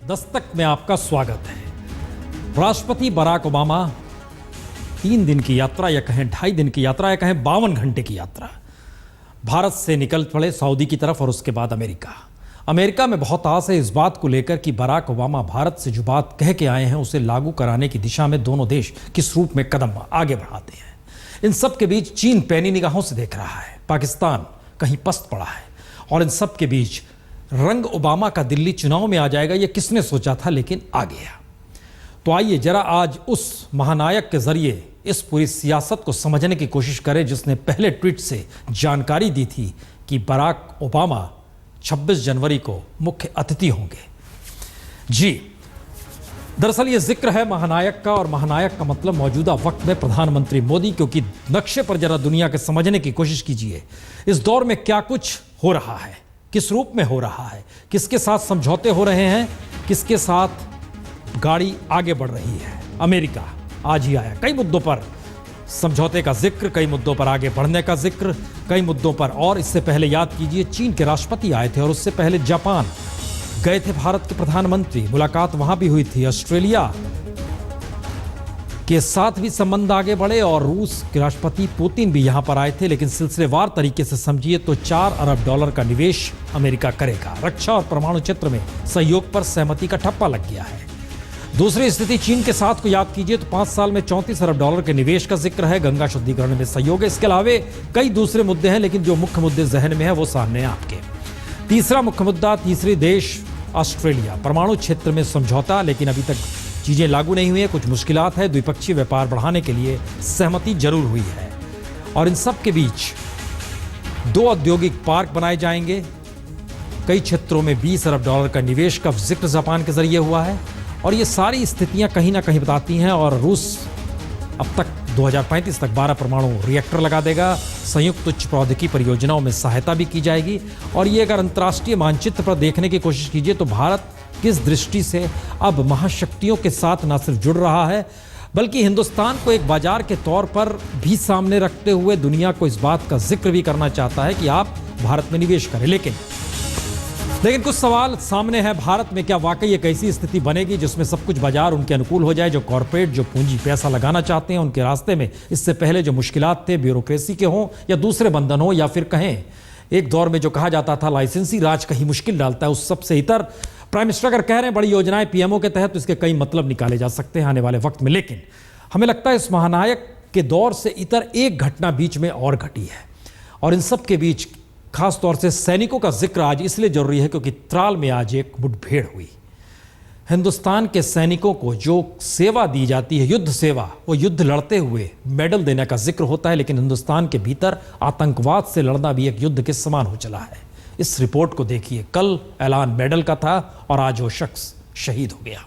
दस्तक में आपका स्वागत है। राष्ट्रपति बराक ओबामा 3 दिन की यात्रा या कहें 2.5 दिन की यात्रा या कहें 52 घंटे की यात्रा भारत से निकल पड़े सऊदी की तरफ और उसके बाद अमेरिका में बहुत आस है इस बात को लेकर कि बराक ओबामा भारत से जो बात कह के आए हैं उसे लागू कराने की दिशा में दोनों देश किस रूप में कदम आगे बढ़ाते हैं। इन सब के बीच चीन पैनी निगाहों से देख रहा है, पाकिस्तान कहीं पस्त पड़ा है और इन सब के बीच रंग ओबामा का दिल्ली चुनाव में आ जाएगा ये किसने सोचा था, लेकिन आ गया। तो आइए जरा आज उस महानायक के जरिए इस पूरी सियासत को समझने की कोशिश करें जिसने पहले ट्वीट से जानकारी दी थी कि बराक ओबामा 26 जनवरी को मुख्य अतिथि होंगे। जी दरअसल ये जिक्र है महानायक का, और महानायक का मतलब मौजूदा वक्त में प्रधानमंत्री मोदी, क्योंकि नक्शे पर जरा दुनिया के समझने की कोशिश कीजिए इस दौर में क्या कुछ हो रहा है, किस रूप में हो रहा है, किसके साथ समझौते हो रहे हैं, किसके साथ गाड़ी आगे बढ़ रही है। अमेरिका आज ही आया, कई मुद्दों पर समझौते का जिक्र, कई मुद्दों पर आगे बढ़ने का जिक्र, कई मुद्दों पर। और इससे पहले याद कीजिए चीन के राष्ट्रपति आए थे और उससे पहले जापान गए थे भारत के प्रधानमंत्री, मुलाकात वहां भी हुई थी। ऑस्ट्रेलिया के साथ भी संबंध आगे बढ़े और रूस के राष्ट्रपति पुतिन भी यहां पर आए थे। लेकिन सिलसिलेवार तरीके से समझिए तो $4 अरब का निवेश अमेरिका करेगा। रक्षा और परमाणु क्षेत्र में सहयोग पर सहमति का ठप्पा लग गया है। दूसरी स्थिति चीन के साथ को याद कीजिए तो 5 साल में $34 अरब के निवेश का जिक्र है। गंगा शुद्धिकरण में सहयोग है। इसके अलावे कई दूसरे मुद्दे हैं, लेकिन जो मुख्य मुद्दे जहन में है वो सामने है आपके। तीसरा मुख्य मुद्दा, तीसरी देश ऑस्ट्रेलिया, परमाणु क्षेत्र में समझौता, लेकिन अभी तक चीजें लागू नहीं हुई है, कुछ मुश्किलात है। द्विपक्षीय व्यापार बढ़ाने के लिए सहमति जरूर हुई है। और इन सब के बीच 2 औद्योगिक पार्क बनाए जाएंगे। कई क्षेत्रों में $20 अरब का निवेश का जिक्र जापान के जरिए हुआ है। और ये सारी स्थितियां कहीं ना कहीं बताती हैं। और रूस अब तक 2035 तक 12 परमाणु रिएक्टर लगा देगा। संयुक्त उच्च प्रौद्योगिकी परियोजनाओं में सहायता भी की जाएगी। और ये अगर अंतर्राष्ट्रीय मानचित्र पर देखने की कोशिश कीजिए तो भारत किस दृष्टि से अब महाशक्तियों के साथ न सिर्फ जुड़ रहा है बल्कि हिंदुस्तान को एक बाजार के तौर पर भी सामने रखते हुए दुनिया को इस बात का जिक्र भी करना चाहता है कि आप भारत में निवेश करें। लेकिन कुछ सवाल सामने है। भारत में क्या वाकई एक ऐसी स्थिति बनेगी जिसमें सब कुछ बाजार उनके अनुकूल हो जाए? जो कॉरपोरेट, जो पूंजी पैसा लगाना चाहते हैं उनके रास्ते में इससे पहले जो मुश्किलात थे, ब्यूरोक्रेसी के हों या दूसरे बंधन हो, या फिर कहें एक दौर में जो कहा जाता था लाइसेंसी राज कहीं मुश्किल डालता है, उस सबसे इतर प्राइम मिनिस्टर अगर कह रहे हैं बड़ी योजनाएं पीएमओ के तहत, तो इसके कई मतलब निकाले जा सकते हैं आने वाले वक्त में। लेकिन हमें लगता है इस महानायक के दौर से इतर एक घटना बीच में और घटी है। और इन सब के बीच खास तौर से सैनिकों का जिक्र आज इसलिए जरूरी है क्योंकि त्राल में आज एक मुठभेड़ हुई। हिंदुस्तान के सैनिकों को जो सेवा दी जाती है, युद्ध सेवा, वो युद्ध लड़ते हुए मेडल देने का जिक्र होता है। लेकिन हिंदुस्तान के भीतर आतंकवाद से लड़ना भी एक युद्ध के समान हो चला है। इस रिपोर्ट को देखिए। कल ऐलान मेडल का था और आज वो शख्स शहीद हो गया।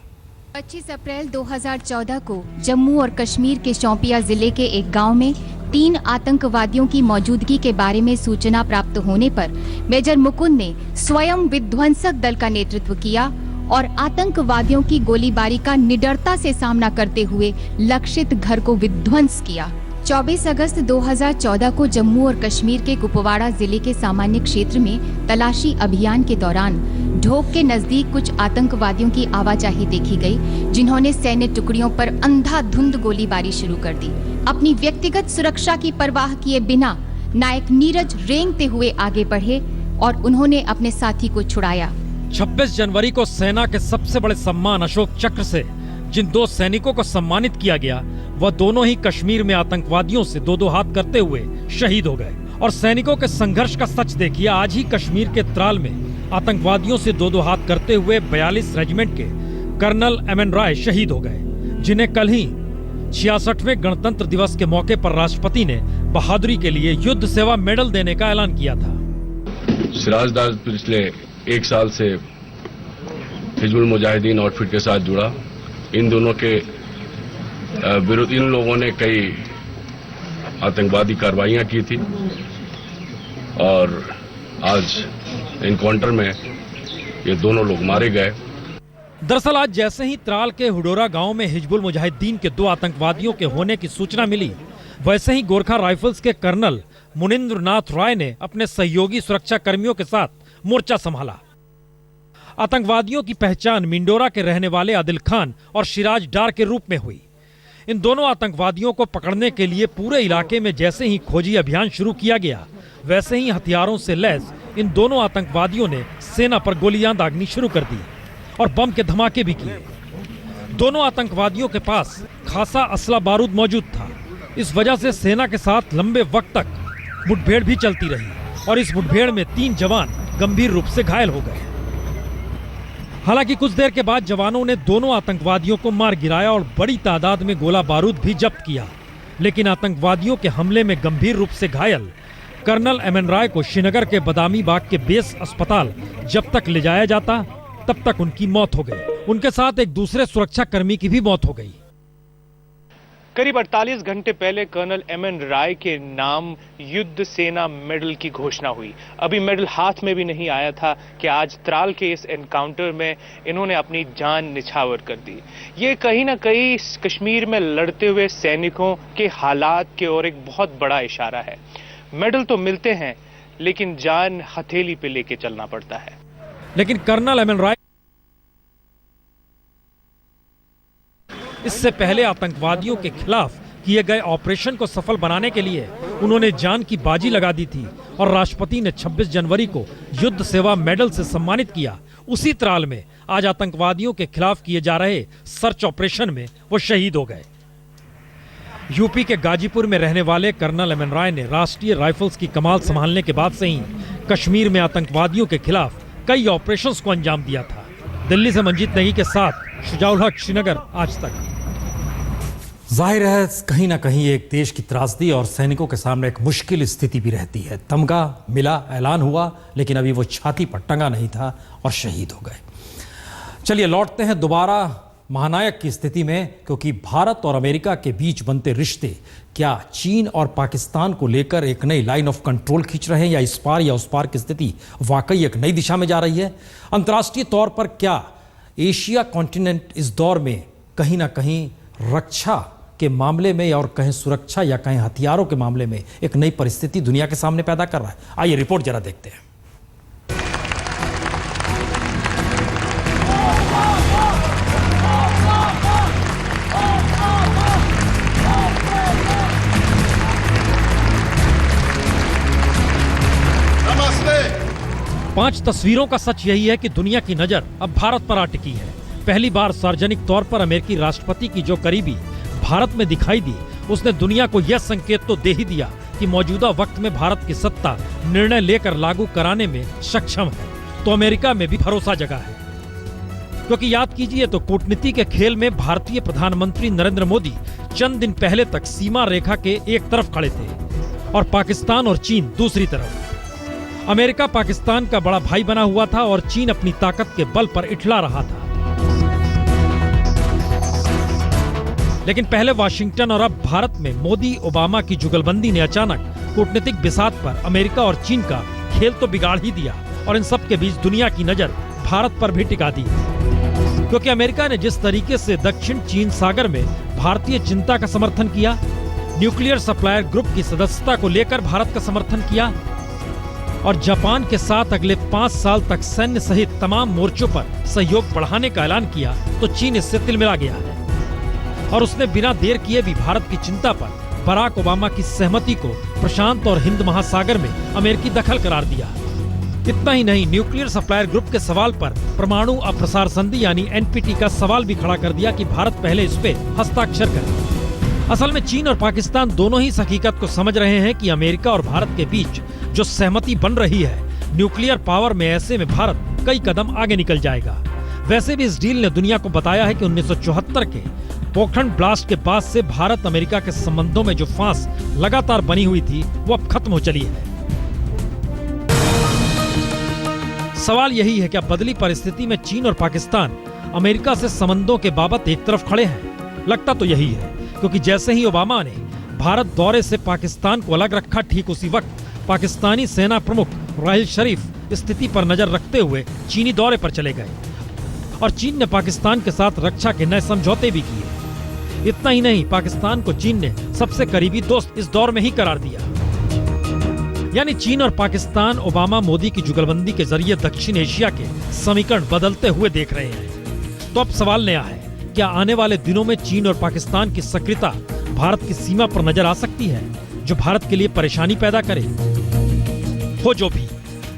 25 अप्रैल 2014 को जम्मू और कश्मीर के शौपिया जिले के एक गांव में 3 आतंकवादियों की मौजूदगी के बारे में सूचना प्राप्त होने पर मेजर मुकुंद ने स्वयं विध्वंसक दल का नेतृत्व किया और आतंकवादियों की गोलीबारी का निडरता से सामना करते हुए लक्षित घर को विध्वंस किया। 24 अगस्त 2014 को जम्मू और कश्मीर के कुपवाड़ा जिले के सामान्य क्षेत्र में तलाशी अभियान के दौरान ढोक के नजदीक कुछ आतंकवादियों की आवाजाही देखी गई, जिन्होंने सैन्य टुकड़ियों पर अंधाधुंध गोलीबारी शुरू कर दी। अपनी व्यक्तिगत सुरक्षा की परवाह किए बिना नायक नीरज रेंगते हुए आगे बढ़े और उन्होंने अपने साथी को छुड़ाया। 26 जनवरी को सेना के सबसे बड़े सम्मान अशोक चक्र से जिन 2 सैनिकों को सम्मानित किया गया, वह दोनों ही कश्मीर में आतंकवादियों से 2-2 हाथ करते हुए शहीद हो गए। और सैनिकों के संघर्ष का सच देखिए। आज ही कश्मीर के त्राल में आतंकवादियों से 2-2 हाथ करते हुए 42 रेजिमेंट के कर्नल एमएन राय शहीद हो गए, जिन्हें कल ही 66वें गणतंत्र दिवस के मौके पर राष्ट्रपति ने बहादुरी के लिए युद्ध सेवा मेडल देने का ऐलान किया था। सिराजदार पिछले 1 साल से हिजबुल मुजाहिदीन आउटफिट के साथ जुड़ा। इन दोनों के विरुद्ध इन लोगों ने कई आतंकवादी कार्रवाइयां की थी और आज एनकाउंटर में ये दोनों लोग मारे गए। दरअसल आज जैसे ही त्राल के हुडोरा गांव में हिजबुल मुजाहिदीन के 2 आतंकवादियों के होने की सूचना मिली, वैसे ही गोरखा राइफल्स के कर्नल मुनिंद्र नाथ राय ने अपने सहयोगी सुरक्षा कर्मियों के साथ मोर्चा संभाला। आतंकवादियों की पहचान मिंडोरा के रहने वाले आदिल खान और सिराज डार के रूप में हुई। इन दोनों आतंकवादियों को पकड़ने के लिए पूरे इलाके में जैसे ही खोजी अभियान शुरू किया गया, वैसे ही हथियारों से लैस इन दोनों आतंकवादियों ने सेना पर गोलियां दागनी शुरू कर दी और बम के धमाके भी किए। दोनों आतंकवादियों के पास खासा असला बारूद मौजूद था। इस वजह से सेना के साथ लंबे वक्त तक मुठभेड़ भी चलती रही और इस मुठभेड़ में 3 जवान गंभीर रूप से घायल हो गए। हालांकि कुछ देर के बाद जवानों ने दोनों आतंकवादियों को मार गिराया और बड़ी तादाद में गोला बारूद भी जब्त किया, लेकिन आतंकवादियों के हमले में गंभीर रूप से घायल कर्नल एमएन राय को श्रीनगर के बदामी बाग के बेस अस्पताल जब तक ले जाया जाता तब तक उनकी मौत हो गई। उनके साथ एक दूसरे सुरक्षा कर्मी की भी मौत हो गई। करीब 48 घंटे पहले कर्नल एमएन राय के नाम युद्ध सेना मेडल की घोषणा हुई। अभी मेडल हाथ में भी नहीं आया था कि आज त्राल के इस एनकाउंटर में इन्होंने अपनी जान निछावर कर दी। ये कहीं ना कहीं कश्मीर में लड़ते हुए सैनिकों के हालात की ओर एक बहुत बड़ा इशारा है। मेडल तो मिलते हैं, लेकिन जान हथेली पे लेके चलना पड़ता है। लेकिन कर्नल एमएन राय इससे पहले आतंकवादियों के खिलाफ किए गए ऑपरेशन को सफल बनाने के लिए उन्होंने जान की बाजी लगा दी थी और राष्ट्रपति ने 26 जनवरी को युद्ध सेवा मेडल से सम्मानित किया। उसी त्राल में आज आतंकवादियों के खिलाफ किए जा रहे सर्च ऑपरेशन में वो शहीद हो गए। यूपी के गाजीपुर में रहने वाले कर्नल एमएन राय ने राष्ट्रीय राइफल्स की कमान संभालने के बाद से ही कश्मीर में आतंकवादियों के खिलाफ कई ऑपरेशंस को अंजाम दिया था। दिल्ली से मंजीत नेगी के साथ शुजाउल हक, श्रीनगर, आज तक। जाहिर है कहीं ना कहीं एक देश की त्रासदी और सैनिकों के सामने एक मुश्किल स्थिति भी रहती है। तमगा मिला, ऐलान हुआ, लेकिन अभी वो छाती पर टंगा नहीं था और शहीद हो गए। चलिए लौटते हैं दोबारा महानायक की स्थिति में, क्योंकि भारत और अमेरिका के बीच बनते रिश्ते क्या चीन और पाकिस्तान को लेकर एक नई लाइन ऑफ कंट्रोल खींच रहे हैं, या इस पार या उस पार की स्थिति वाकई एक नई दिशा में जा रही है। अंतर्राष्ट्रीय तौर पर क्या एशिया कॉन्टिनेंट इस दौर में कहीं ना कहीं रक्षा के मामले में और कहीं सुरक्षा या कहीं हथियारों के मामले में एक नई परिस्थिति दुनिया के सामने पैदा कर रहा है। आइए रिपोर्ट जरा देखते हैं। पांच तस्वीरों का सच यही है कि दुनिया की नजर अब भारत पर आ टिकी है। पहली बार सार्वजनिक तौर पर अमेरिकी राष्ट्रपति की जो करीबी भारत में दिखाई दी, उसने दुनिया को यह संकेत तो दे ही दिया कि मौजूदा वक्त में भारत की सत्ता निर्णय लेकर लागू कराने में सक्षम है। तो अमेरिका में भी भरोसा जगा है, क्योंकि याद कीजिए तो कूटनीति के खेल में भारतीय प्रधानमंत्री नरेंद्र मोदी चंद दिन पहले तक सीमा रेखा के एक तरफ खड़े थे और पाकिस्तान और चीन दूसरी तरफ। अमेरिका पाकिस्तान का बड़ा भाई बना हुआ था और चीन अपनी ताकत के बल पर इठला रहा था। लेकिन पहले वाशिंगटन और अब भारत में मोदी ओबामा की जुगलबंदी ने अचानक कूटनीतिक बिसात पर अमेरिका और चीन का खेल तो बिगाड़ ही दिया और इन सब के बीच दुनिया की नजर भारत पर भी टिका दी, क्योंकि अमेरिका ने जिस तरीके से दक्षिण चीन सागर में भारतीय चिंता का समर्थन किया, न्यूक्लियर सप्लायर ग्रुप की सदस्यता को लेकर भारत का समर्थन किया और जापान के साथ अगले 5 साल तक सैन्य सहित तमाम मोर्चों पर सहयोग बढ़ाने का ऐलान किया, तो चीन इससे तिलमिला गया है और उसने बिना देर किए भी भारत की चिंता पर बराक ओबामा की सहमति को प्रशांत और हिंद महासागर में अमेरिकी दखल करार दिया। इतना ही नहीं, न्यूक्लियर सप्लायर ग्रुप के सवाल पर परमाणु अप्रसार संधि यानी एनपीटी का सवाल भी खड़ा कर दिया कि भारत पहले इस पे हस्ताक्षर करे। असल में चीन और पाकिस्तान दोनों ही इस हकीकत को समझ रहे हैं कि अमेरिका और भारत के बीच जो सहमति बन रही है न्यूक्लियर पावर में, ऐसे में भारत कई कदम आगे निकल जाएगा। वैसे भी इस डील ने दुनिया को बताया है कि 1974 के पोखरण ब्लास्ट के बाद से भारत अमेरिका के संबंधों में जो फांस लगातार बनी हुई थी वो अब खत्म हो चली है। सवाल यही है, क्या बदली परिस्थिति में चीन और पाकिस्तान अमेरिका से संबंधों के बाबत एक तरफ खड़े हैं? लगता तो यही है, क्योंकि जैसे ही ओबामा ने भारत दौरे से पाकिस्तान को अलग रखा, ठीक उसी वक्त पाकिस्तानी सेना प्रमुख राहिल शरीफ स्थिति पर नजर रखते हुए चीनी दौरे पर चले गए और चीन ने पाकिस्तान के साथ रक्षा के नए समझौते भी किए। इतना ही नहीं, पाकिस्तान को चीन ने सबसे करीबी दोस्त इस दौर में ही करार दिया। यानी चीन और पाकिस्तान ओबामा मोदी की जुगलबंदी के जरिए दक्षिण एशिया के समीकरण बदलते हुए देख रहे हैं। तो अब सवाल नया है, क्या आने वाले दिनों में चीन और पाकिस्तान की सक्रियता भारत की सीमा पर नजर आ सकती है, जो भारत के लिए परेशानी पैदा करे? हो जो भी,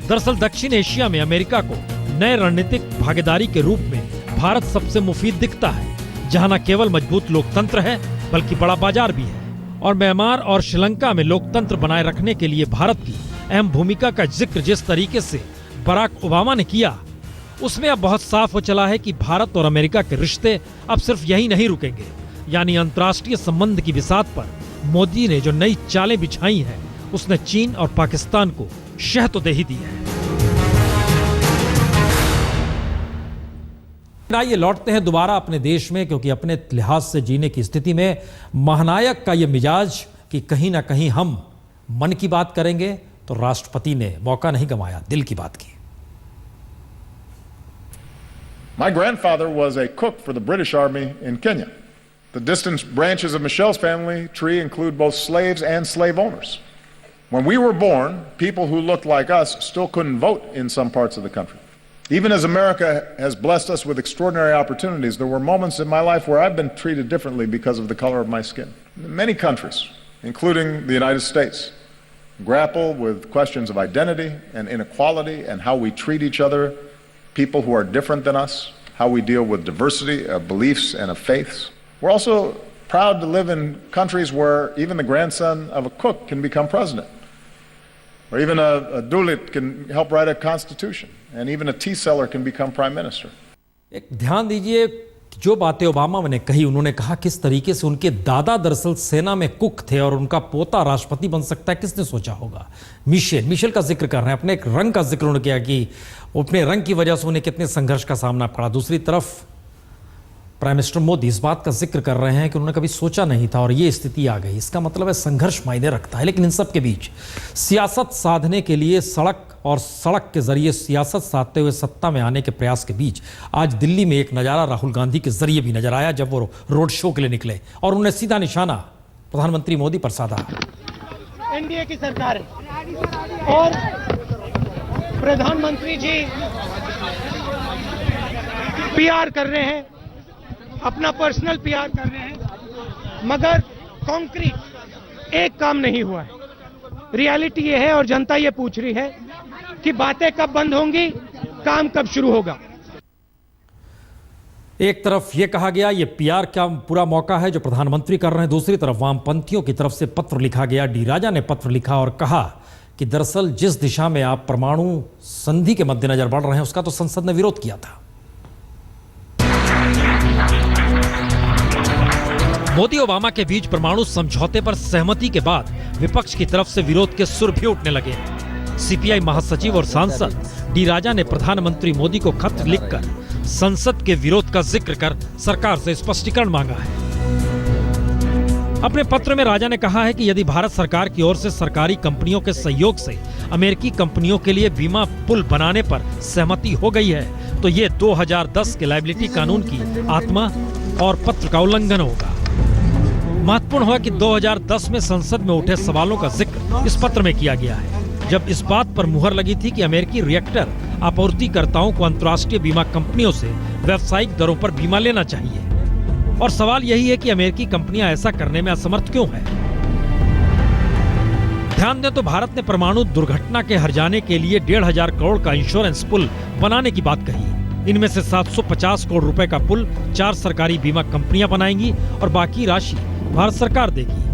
दरअसल दक्षिण एशिया में अमेरिका को नए रणनीतिक भागीदारी के रूप में भारत सबसे मुफीद दिखता है, जहां न केवल मजबूत लोकतंत्र है बल्कि बड़ा बाजार भी है। और म्यांमार और श्रीलंका में लोकतंत्र बनाए रखने के लिए भारत की अहम भूमिका का जिक्र जिस तरीके से बराक ओबामा ने किया, उसमें अब बहुत साफ हो चला है कि भारत और अमेरिका के रिश्ते अब सिर्फ यही नहीं रुकेंगे। यानी अंतर्राष्ट्रीय संबंध की बिसात पर मोदी ने जो नई चालें बिछाई हैं, उसने चीन और पाकिस्तान को शह तो दे ही दी है। आइए लौटते हैं दोबारा अपने देश में, क्योंकि अपने लिहाज से जीने की स्थिति में महानायक का यह मिजाज कि कहीं ना कहीं हम मन की बात करेंगे, तो राष्ट्रपति ने मौका नहीं गंवाया, दिल की बात की। My grandfather was a cook for the British Army in Kenya. The distant branches of Michelle's family tree include both slaves and slave owners. When we were born, people who looked like us still couldn't vote in some parts of the country. Even as America has blessed us with extraordinary opportunities, there were moments in my life where I've been treated differently because of the color of my skin. Many countries, including the United States, grapple with questions of identity and inequality and how we treat each other, people who are different than us, how we deal with diversity of beliefs and of faiths. We're also proud to live in countries where even the grandson of a cook can become president, or even a dulit can help write a constitution, and even a tea seller can become prime minister. एक ध्यान दीजिए, जो बातें Obama ने कही, उन्होंने कहा किस तरीके से उनके दादा दरअसल सेना में कुक थे और उनका पोता राष्ट्रपति बन सकता है। किसने सोचा होगा? मिशेल का जिक्र कर रहे हैं, अपने एक रंग का जिक्र उन्होंने किया कि अपने रंग की वजह से उन्हें कितने संघर्ष का सामना पड़ा। दूसरी तरफ प्राइम मिनिस्टर मोदी इस बात का जिक्र कर रहे हैं कि उन्होंने कभी सोचा नहीं था और ये स्थिति आ गई। इसका मतलब है संघर्ष मायने रखता है। लेकिन इन सब के बीच सियासत साधने के लिए सड़क और सड़क के जरिए सियासत साधते हुए सत्ता में आने के प्रयास के बीच आज दिल्ली में एक नज़ारा राहुल गांधी के जरिए भी नजर आया, जब वो रोड शो के लिए निकले और उन्हें सीधा निशाना प्रधानमंत्री मोदी पर साधा। एनडीए की सरकार है और प्रधानमंत्री जी पीआर कर रहे हैं, अपना पर्सनल पीआर कर रहे हैं, मगर कॉन्क्रीट एक काम नहीं हुआ है। रियलिटी ये है और जनता ये पूछ रही है कि बातें कब बंद होंगी, काम कब शुरू होगा। एक तरफ ये कहा गया ये पीआर का पूरा मौका है जो प्रधानमंत्री कर रहे हैं, दूसरी तरफ वामपंथियों की तरफ से पत्र लिखा गया। डी राजा ने पत्र लिखा और कहा कि दरअसल जिस दिशा में आप परमाणु संधि के मद्देनजर बढ़ रहे हैं, उसका तो संसद ने विरोध किया था। मोदी ओबामा के बीच परमाणु समझौते पर सहमति के बाद विपक्ष की तरफ से विरोध के सुर भी उठने लगे। सीपीआई महासचिव और सांसद डी राजा ने प्रधानमंत्री मोदी को खत लिखकर संसद के विरोध का जिक्र कर सरकार से स्पष्टीकरण मांगा है। अपने पत्र में राजा ने कहा है कि यदि भारत सरकार की ओर से सरकारी कंपनियों के सहयोग से अमेरिकी कंपनियों के लिए बीमा पुल बनाने पर सहमति हो गई है, तो ये 2010 के लायबिलिटी कानून की आत्मा और पत्र का उल्लंघन होगा। महत्वपूर्ण हुआ कि 2010 में संसद में उठे सवालों का जिक्र इस पत्र में किया गया है, जब इस बात पर मुहर लगी थी कि अमेरिकी रिएक्टर आपूर्तिकर्ताओं को अंतर्राष्ट्रीय बीमा कंपनियों से व्यावसायिक दरों पर बीमा लेना चाहिए। और सवाल यही है कि अमेरिकी कंपनियां ऐसा करने में असमर्थ क्यों हैं? ध्यान दें तो भारत ने परमाणु दुर्घटना के हर्जाने के लिए 1,500 करोड़ का इंश्योरेंस पुल बनाने की बात कही। इनमें से 750 करोड़ रुपए का पुल 4 सरकारी बीमा कंपनियां बनाएंगी और बाकी राशि भारत सरकार देगी।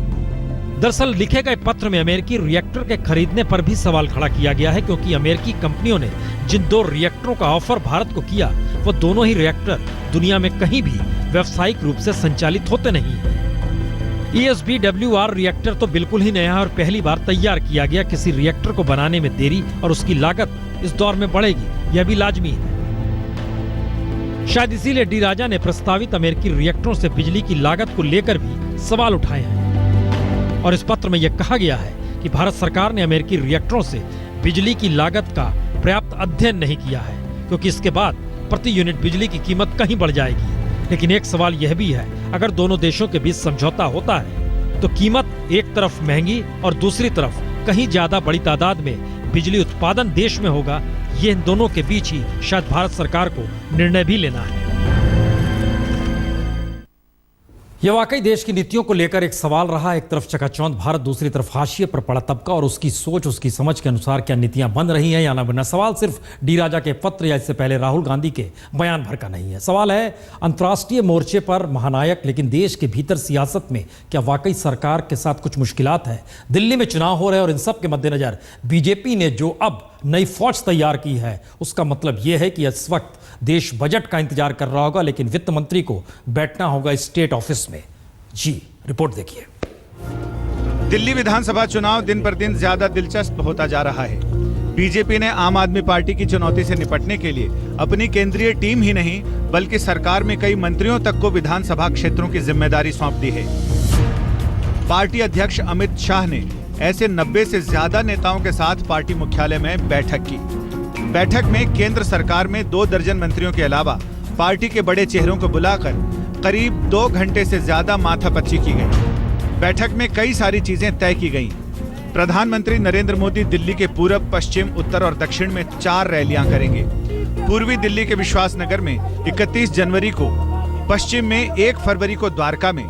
दरअसल लिखे गए पत्र में अमेरिकी रिएक्टर के खरीदने पर भी सवाल खड़ा किया गया है, क्योंकि अमेरिकी कंपनियों ने जिन 2 रिएक्टरों का ऑफर भारत को किया, वो दोनों ही रिएक्टर दुनिया में कहीं भी व्यावसायिक रूप से संचालित होते नहीं है। ESBWR रिएक्टर तो बिल्कुल ही नया और पहली बार तैयार किया गया। किसी रिएक्टर को बनाने में देरी और उसकी लागत इस दौर में बढ़ेगी, यह भी लाजमी है। शायद इसीलिए डी राजा ने प्रस्तावित अमेरिकी रिएक्टरों से बिजली की लागत को लेकर भी सवाल उठाए हैं। और इस पत्र में यह कहा गया है कि भारत सरकार ने अमेरिकी रिएक्टरों से बिजली की लागत का पर्याप्त अध्ययन नहीं किया है, क्योंकि इसके बाद प्रति यूनिट बिजली की कीमत कहीं बढ़ जाएगी। लेकिन एक सवाल यह भी है, अगर दोनों देशों के बीच समझौता होता है तो कीमत एक तरफ महंगी और दूसरी तरफ कहीं ज्यादा बड़ी तादाद में बिजली उत्पादन देश में होगा, ये इन दोनों के बीच ही शायद भारत सरकार को निर्णय भी लेना है। यह वाकई देश की नीतियों को लेकर एक सवाल रहा। एक तरफ चकाचौंध भारत, दूसरी तरफ हाशिए पर पड़ा तबका और उसकी सोच, उसकी समझ के अनुसार क्या नीतियां बन रही हैं या ना बना। सवाल सिर्फ डी राजा के पत्र या इससे पहले राहुल गांधी के बयान भर का नहीं है। सवाल है अंतर्राष्ट्रीय मोर्चे पर महानायक, लेकिन देश के भीतर सियासत में क्या वाकई सरकार के साथ कुछ मुश्किलात है। दिल्ली में चुनाव हो रहे और इन सब के मद्देनजर बीजेपी ने जो अब नई फौज तैयार की है, उसका मतलब यह है कि इस वक्त देश बजट का इंतजार कर रहा होगा, लेकिन वित्त मंत्री को बैठना होगा स्टेट ऑफिस में। जी रिपोर्ट देखिए। दिल्ली विधानसभा चुनाव दिन पर दिन ज्यादा दिलचस्प होता जा रहा है। बीजेपी ने आम आदमी पार्टी की चुनौती से निपटने के लिए अपनी केंद्रीय टीम ही नहीं बल्कि सरकार में कई मंत्रियों तक को विधानसभा क्षेत्रों की जिम्मेदारी सौंप दी है। पार्टी अध्यक्ष अमित शाह ने ऐसे 90 से ज्यादा नेताओं के साथ पार्टी मुख्यालय में बैठक की। बैठक में केंद्र सरकार में 2 दर्जन मंत्रियों के अलावा पार्टी के बड़े चेहरों को बुलाकर करीब 2 घंटे से ज्यादा माथापच्ची की गई। बैठक में कई सारी चीजें तय की गईं। प्रधानमंत्री नरेंद्र मोदी दिल्ली के पूरब, पश्चिम, उत्तर और दक्षिण में 4 रैलियां करेंगे। पूर्वी दिल्ली के विश्वासनगर में 31 जनवरी को, पश्चिम में 1 फरवरी को द्वारका में,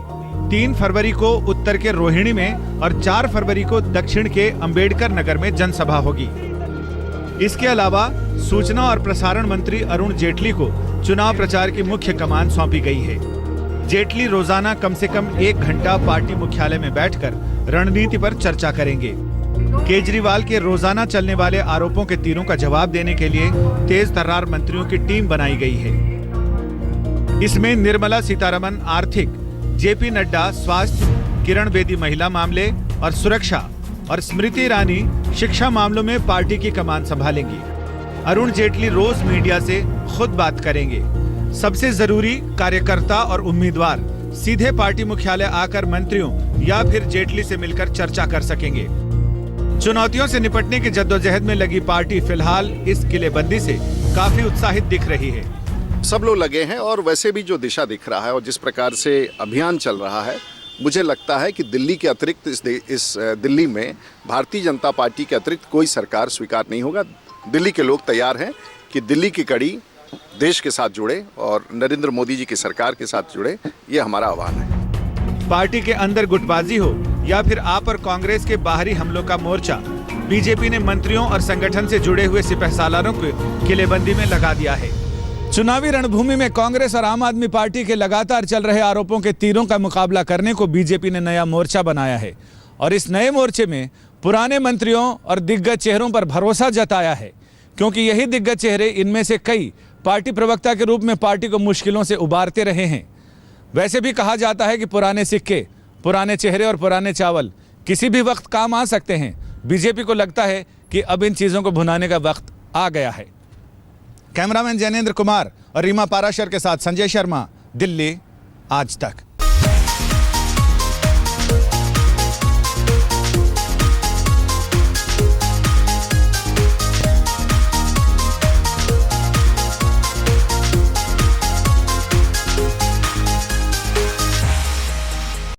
3 फरवरी को उत्तर के रोहिणी में और 4 फरवरी को दक्षिण के अंबेडकर नगर में जनसभा होगी। इसके अलावा सूचना और प्रसारण मंत्री अरुण जेटली को चुनाव प्रचार की मुख्य कमान सौंपी गई है। जेटली रोजाना कम से कम 1 घंटा पार्टी मुख्यालय में बैठकर रणनीति पर चर्चा करेंगे। केजरीवाल के रोजाना चलने वाले आरोपों के तीरों का जवाब देने के लिए तेज तर्रार मंत्रियों की टीम बनाई गई है। इसमें निर्मला सीतारमण आर्थिक, जेपी नड्डा स्वास्थ्य, किरण बेदी महिला मामले और सुरक्षा और स्मृति ईरानी शिक्षा मामलों में पार्टी की कमान संभालेंगी। अरुण जेटली रोज मीडिया से खुद बात करेंगे। सबसे जरूरी कार्यकर्ता और उम्मीदवार सीधे पार्टी मुख्यालय आकर मंत्रियों या फिर जेटली से मिलकर चर्चा कर सकेंगे। चुनौतियों से निपटने की जद्दोजहद में लगी पार्टी फिलहाल इस किलेबंदी से काफी उत्साहित दिख रही है। सब लोग लगे हैं और वैसे भी जो दिशा दिख रहा है और जिस प्रकार से अभियान चल रहा है, मुझे लगता है कि दिल्ली के अतिरिक्त इस दिल्ली में भारतीय जनता पार्टी के अतिरिक्त कोई सरकार स्वीकार नहीं होगा। दिल्ली के लोग तैयार हैं कि दिल्ली की कड़ी देश के साथ जुड़े और नरेंद्र मोदी जी की सरकार के साथ जुड़े, ये हमारा आह्वान है। पार्टी के अंदर गुटबाजी हो या फिर आप और कांग्रेस के बाहरी हमलों का मोर्चा, बीजेपी ने मंत्रियों और संगठन से जुड़े हुए सिपहसालारों को किलेबंदी में लगा दिया है। चुनावी रणभूमि में कांग्रेस और आम आदमी पार्टी के लगातार चल रहे आरोपों के तीरों का मुकाबला करने को बीजेपी ने नया मोर्चा बनाया है और इस नए मोर्चे में पुराने मंत्रियों और दिग्गज चेहरों पर भरोसा जताया है, क्योंकि यही दिग्गज चेहरे इनमें से कई पार्टी प्रवक्ता के रूप में पार्टी को मुश्किलों से उबारते रहे हैं। वैसे भी कहा जाता है कि पुराने सिक्के, पुराने चेहरे और पुराने चावल किसी भी वक्त काम आ सकते हैं। बीजेपी को लगता है कि अब इन चीज़ों को भुनाने का वक्त आ गया है। कैमरामैन जैनेंद्र कुमार और रीमा पाराशर के साथ संजय शर्मा, दिल्ली आज तक।